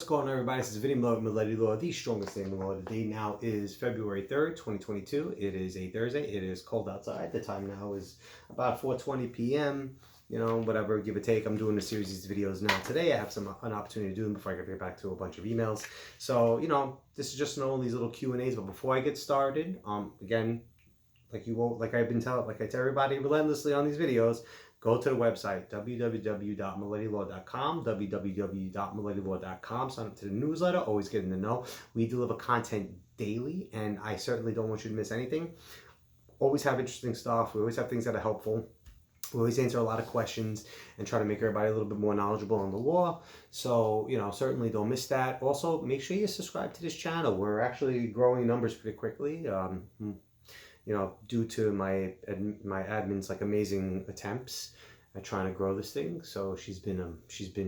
What's going on, everybody? This is video Miletti Law, the strongest thing in the law. The date now is February 3rd, 2022. It is a Thursday. It is cold outside. The time now is about 4:20 p.m. You know, whatever, give or take. I'm doing a series of these videos now. Today, I have an opportunity to do them before I get back to a bunch of emails. So, this is just all these little Q&As. But before I get started, again, like I tell everybody relentlessly on these videos, go to the website www.milettilaw.com, www.milettilaw.com. Sign up to the newsletter, always getting to know. We deliver content daily, and I certainly don't want you to miss anything. Always have interesting stuff. We always have things that are helpful. We always answer a lot of questions and try to make everybody a little bit more knowledgeable on the law. So, certainly don't miss that. Also, make sure you subscribe to this channel. We're actually growing numbers pretty quickly. Due to my admin's amazing attempts at trying to grow this thing. So she's been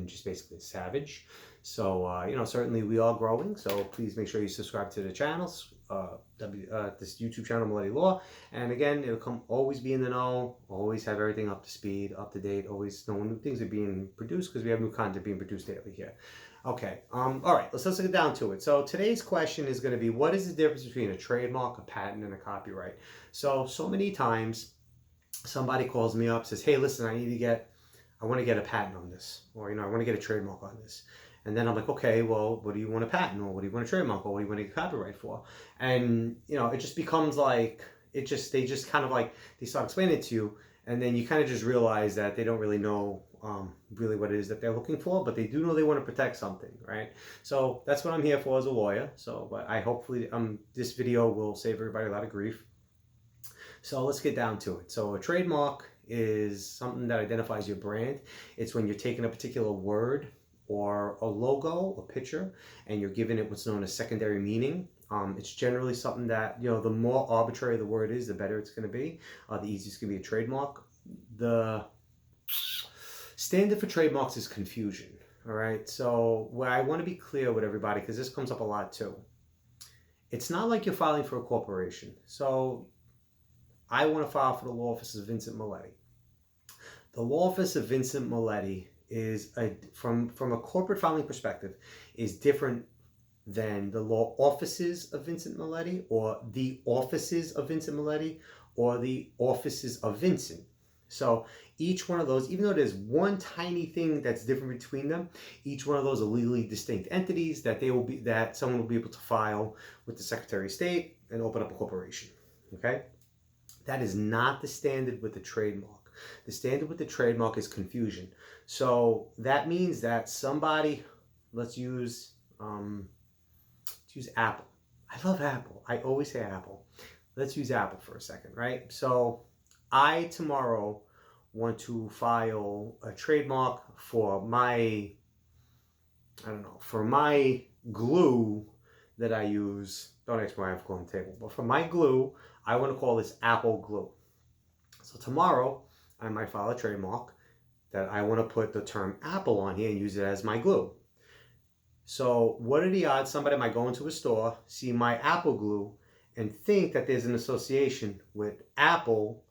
just basically a savage. So certainly we are growing. So please make sure you subscribe to the channels, this YouTube channel, Miletti Law. And again, it'll always be in the know, always have everything up to speed, up to date, always know when new things are being produced, because we have new content being produced daily here. Okay, all right, let's get down to it. So today's question is going to be, what is the difference between a trademark, a patent, and a copyright? So many times somebody calls me up, says, hey, listen, I want to get a patent on this, or, I want to get a trademark on this. And then I'm like, okay, well, what do you want a patent, or what do you want a trademark, or what do you want to get copyright for? And, it just becomes they start explaining it to you, and then you kind of just realize that they don't really know really what it is that they're looking for, but they do know they want to protect something, right? So that's what I'm here for as a lawyer. So, but I hopefully this video will save everybody a lot of grief. So let's get down to it. So a trademark is something that identifies your brand. It's when you're taking a particular word or a logo, a picture, and you're giving it what's known as secondary meaning. It's generally something that, the more arbitrary the word is, the better it's going to be. The easier it's going to be a trademark. The standard for trademarks is confusion. All right. So what I want to be clear with everybody, because this comes up a lot too. It's not like you're filing for a corporation. So I want to file for the law office of Vincent Miletti. The law office of Vincent Miletti is from a corporate filing perspective is different than the law offices of Vincent Miletti, or the offices of Vincent Miletti, or the offices of Vincent. So each one of those, even though there's one tiny thing that's different between them, each one of those are legally distinct entities that someone will be able to file with the Secretary of State and open up a corporation. Okay? That is not the standard with the trademark. The standard with the trademark is confusion. So that means that somebody, let's use Apple. I love Apple. I always say Apple. Let's use Apple for a second, right? So I tomorrow want to file a trademark for my glue that I use. Don't ask me why I have glue on the table, but for my glue, I want to call this Apple glue. So tomorrow, I might file a trademark that I want to put the term Apple on here and use it as my glue. So what are the odds somebody might go into a store, see my Apple glue, and think that there's an association with Apple,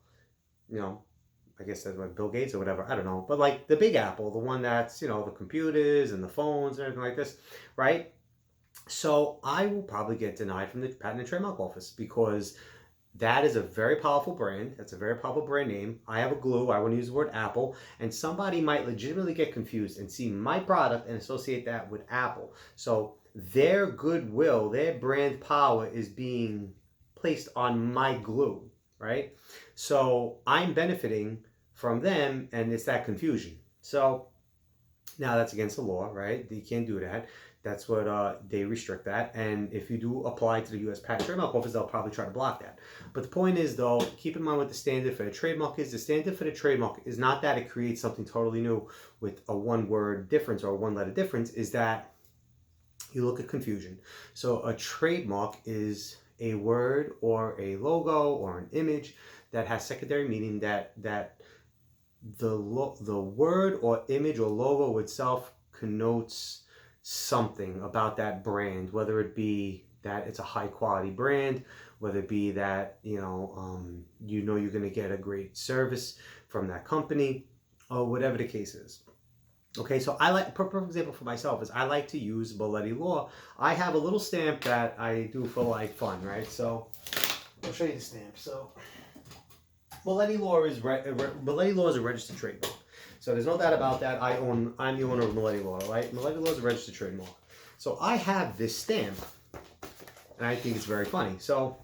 I guess that's what Bill Gates or whatever, I don't know, but like the big Apple, the one that's, the computers and the phones and everything like this, right? So I will probably get denied from the Patent and Trademark Office, because that is a very powerful brand. That's a very powerful brand name. I have a glue. I want to use the word Apple. And somebody might legitimately get confused and see my product and associate that with Apple. So their goodwill, their brand power is being placed on my glue, right? So I'm benefiting from them, and it's that confusion. So now that's against the law, right? You can't do that. That's what they restrict that. And if you do apply to the U.S. Patent and Trademark Office, they'll probably try to block that. But the point is, though, keep in mind what the standard for the trademark is. The standard for the trademark is not that it creates something totally new with a one-word difference or a one-letter difference, is that you look at confusion. So a trademark is a word or a logo or an image that has secondary meaning, that the word or image or logo itself connotes something about that brand, whether it be that it's a high quality brand, whether it be that you're going to get a great service from that company, or whatever the case is. Okay, so I like, for example, for myself, is I like to use Miletti Law. I have a little stamp that I do for like fun, right? So I'll show you the stamp. So Miletti Law is Miletti Law is a registered trademark. So there's no doubt about that. I'm the owner of Miletti Law, right? Miletti Law is a registered trademark. So I have this stamp, and I think it's very funny. So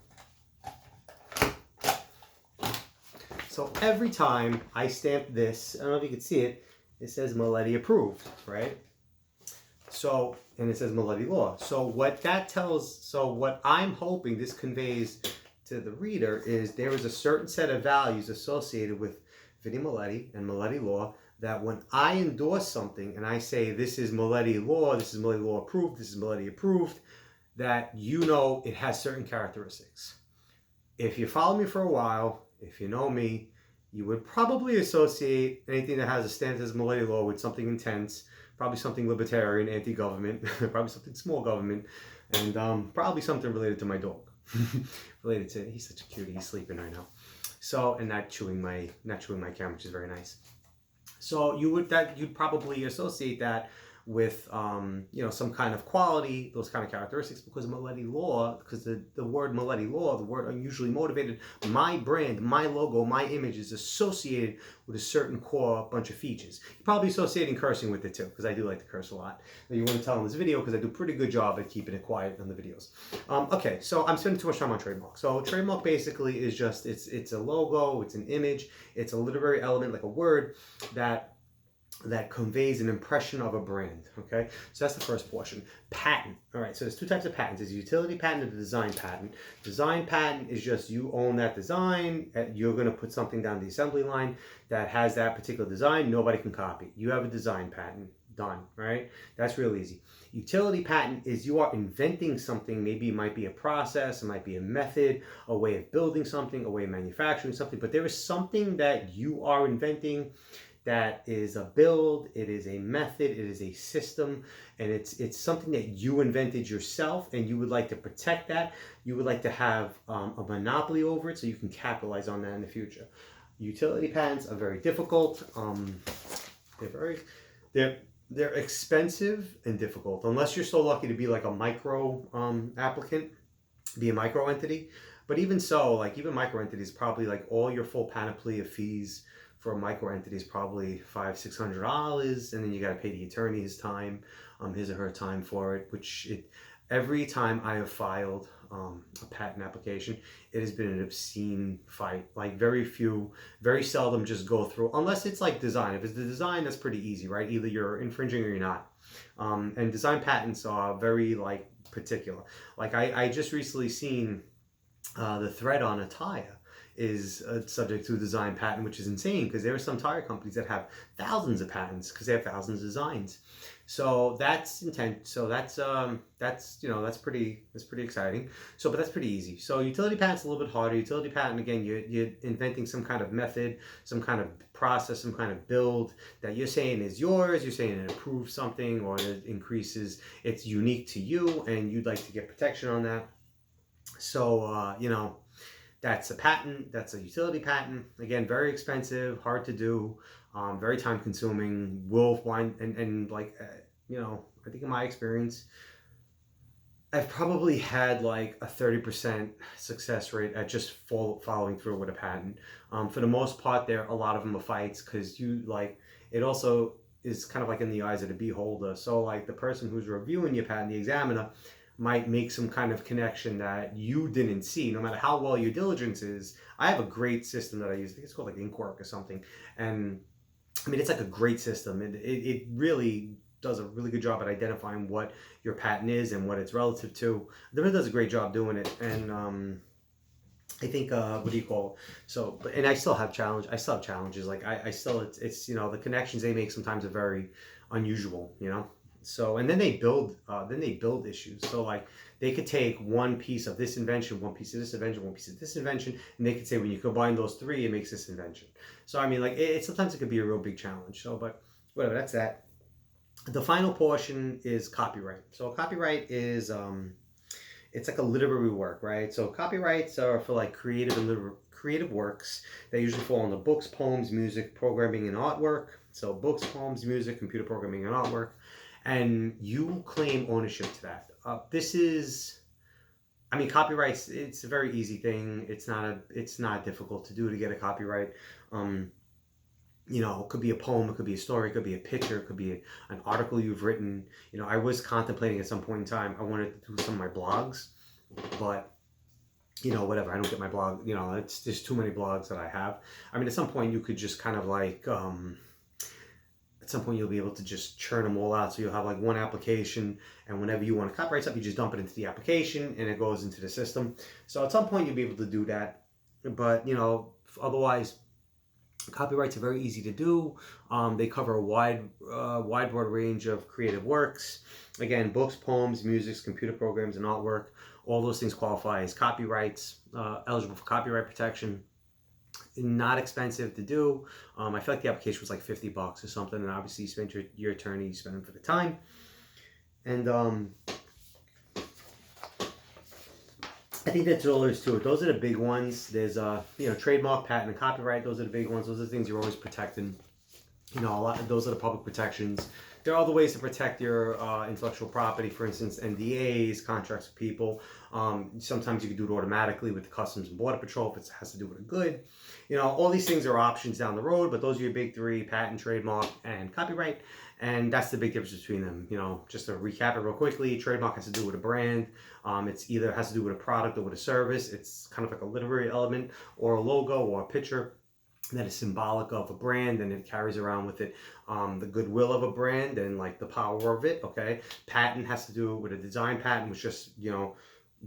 every time I stamp this, I don't know if you can see it, it says Miletti approved, right? So, and it says Miletti Law. So what I'm hoping this conveys to the reader is there is a certain set of values associated with Vinnie Miletti and Miletti Law, that when I endorse something and I say this is Miletti Law, this is Miletti Law approved, this is Miletti approved, that you know it has certain characteristics. If you follow me for a while, if you know me, you would probably associate anything that has a stance as Miletti Law with something intense, probably something libertarian, anti-government, probably something small government, and probably something related to my dog. Related to, he's such a cutie, he's sleeping right now. So, and not chewing my camera, which is very nice. So you'd probably associate that with some kind of quality, those kind of characteristics, because Miletti Law, because the word Miletti Law, the word unusually motivated, my brand, my logo, my image is associated with a certain core bunch of features. You're probably associating cursing with it too, because I do like to curse a lot. You want to tell in this video because I do a pretty good job at keeping it quiet on the videos. Okay, so I'm spending too much time on trademark. So trademark basically is just, it's a logo, it's an image, it's a literary element, like a word that conveys an impression of a brand. Okay, so that's the first portion. Patent. All right, so there's two types of patents. There's a utility patent and a design patent. Design patent is just you own that design. You're going to put something down the assembly line that has that particular design. Nobody can copy. You have a design patent. Done. Right? That's real easy. Utility patent is you are inventing something. Maybe it might be a process, it might be a method, a way of building something, a way of manufacturing something, but there is something that you are inventing that is a build, it is a method, it is a system, and it's something that you invented yourself, and you would like to protect that. You would like to have a monopoly over it so you can capitalize on that in the future. Utility patents are very difficult. They're expensive and difficult, unless you're so lucky to be like a micro applicant, be a micro entity. But even so, like even micro entities, probably like all your full panoply of fees for a micro entity is probably $500-600, and then you got to pay the attorney his time, his or her time for it. Every time I have filed a patent application, it has been an obscene fight. Like very seldom just go through, unless it's like design. If it's the design, that's pretty easy, right? Either you're infringing or you're not. And design patents are very like particular. Like I just recently seen the thread on a tire is subject to a design patent, which is insane because there are some tire companies that have thousands of patents because they have thousands of designs. So that's intent. So that's pretty exciting. So, but that's pretty easy. So utility patent's a little bit harder. Utility patent, again, you're inventing some kind of method, some kind of process, some kind of build that you're saying is yours. You're saying it improves something or it increases. It's unique to you, and you'd like to get protection on that. So that's a patent, that's a utility patent. Again, very expensive, hard to do, very time consuming, will wind, and like, I think in my experience, I've probably had like a 30% success rate at just following through with a patent. For the most part, a lot of them are fights because it also is kind of like in the eyes of the beholder. So like the person who's reviewing your patent, the examiner, might make some kind of connection that you didn't see, no matter how well your diligence is. I have a great system that I use. I think it's called like Inkwork or something. And I mean, it's like a great system. It really does a really good job at identifying what your patent is and what it's relative to. It really does a great job doing it. And I think what do you call it? So, and I still have challenges. Like I still, it's the connections they make sometimes are very unusual. So, and then they build issues. So like they could take one piece of this invention, one piece of this invention, one piece of this invention, and they could say when you combine those three, it makes this invention. So I mean, like sometimes it could be a real big challenge. So, but whatever, that's that. The final portion is copyright. So copyright is it's like a literary work, right? So copyrights are for like creative creative works that usually fall under books, poems, music, programming, and artwork. So books, poems, music, computer programming, and artwork. And you claim ownership to that. This is, I mean, copyrights, it's a very easy thing. It's not difficult to do to get a copyright. You know, it could be a poem, it could be a story, it could be a picture, it could be an article you've written. You know, I was contemplating at some point in time, I wanted to do some of my blogs, but, you know, whatever, I don't get my blog, you know, it's just too many blogs that I have. I mean, at some point you could just kind of like, at some point you'll be able to just churn them all out. So you'll have like one application, and whenever you want to copyright something, you just dump it into the application and it goes into the system. So at some point you'll be able to do that. But, you know, otherwise, copyrights are very easy to do. They cover a wide broad range of creative works. Again, books, poems, music, computer programs, and artwork. All those things qualify as copyrights, eligible for copyright protection. Not expensive to do. I feel like the application was like $50 or something, and obviously you spend your attorney, you spend them for the time. And I think that's all there is to it. Those are the big ones. There's you know, trademark, patent, and copyright. Those are the big ones. Those are the things you're always protecting. You know, a lot of those are the public protections. There are other ways to protect your intellectual property. For instance, NDAs, contracts with people. Sometimes you can do it automatically with the Customs and Border Patrol if it has to do with a good. You know, all these things are options down the road, but those are your big three: patent, trademark, and copyright. And that's the big difference between them. You know, just to recap it real quickly, trademark has to do with a brand. It's either has to do with a product or with a service. It's kind of like a literary element or a logo or a picture that is symbolic of a brand, and it carries around with it the goodwill of a brand and like the power of it. Okay, patent has to do with a design patent, which just, you know,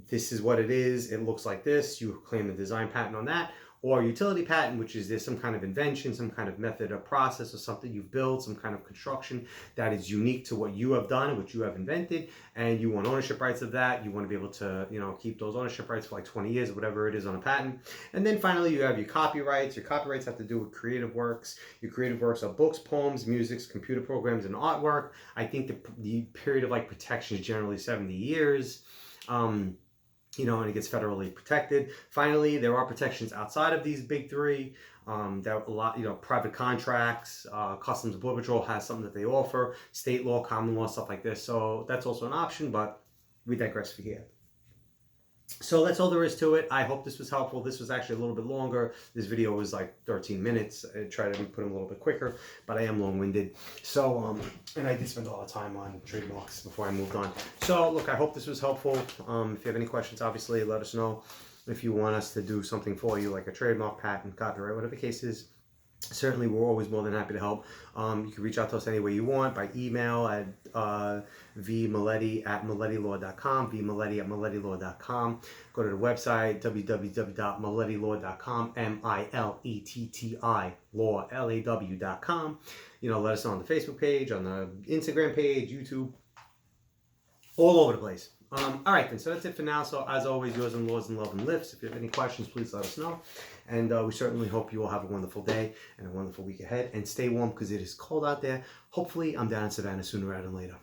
this is what it is, it looks like this, you claim the design patent on that. Or utility patent, which is there's some kind of invention, some kind of method or process or something you've built, some kind of construction that is unique to what you have done, what you have invented, and you want ownership rights of that. You want to be able to, you know, keep those ownership rights for like 20 years or whatever it is on a patent. And then finally you have your copyrights. Your copyrights have to do with creative works. Your creative works are books, poems, music, computer programs, and artwork. I think the period of like protection is generally 70 years. You know, and it gets federally protected. Finally, there are protections outside of these big three. There are a lot, you know, private contracts, Customs and Border Patrol has something that they offer, state law, common law, stuff like this. So that's also an option, but we digress for here. So that's all there is to it. I hope this was helpful. This was actually a little bit longer. This video was like 13 minutes. I tried to put them a little bit quicker, but I am long-winded. So, and I did spend a lot of time on trademarks before I moved on. So, look, I hope this was helpful. If you have any questions, obviously, let us know. If you want us to do something for you, like a trademark, patent, copyright, whatever the case is, certainly we're always more than happy to help. You can reach out to us any way you want, by email at vmiletti@milettilaw.com, vmiletti@milettilaw.com. Go to the website www.milettilaw.com, MILETTI law LAW.com. You know, let us know on the Facebook page, on the Instagram page, YouTube, all over the place. All right, then. So that's it for now. So as always, yours in laws and love and lifts. If you have any questions, please let us know. And we certainly hope you all have a wonderful day and a wonderful week ahead. And stay warm because it is cold out there. Hopefully, I'm down in Savannah sooner rather than later.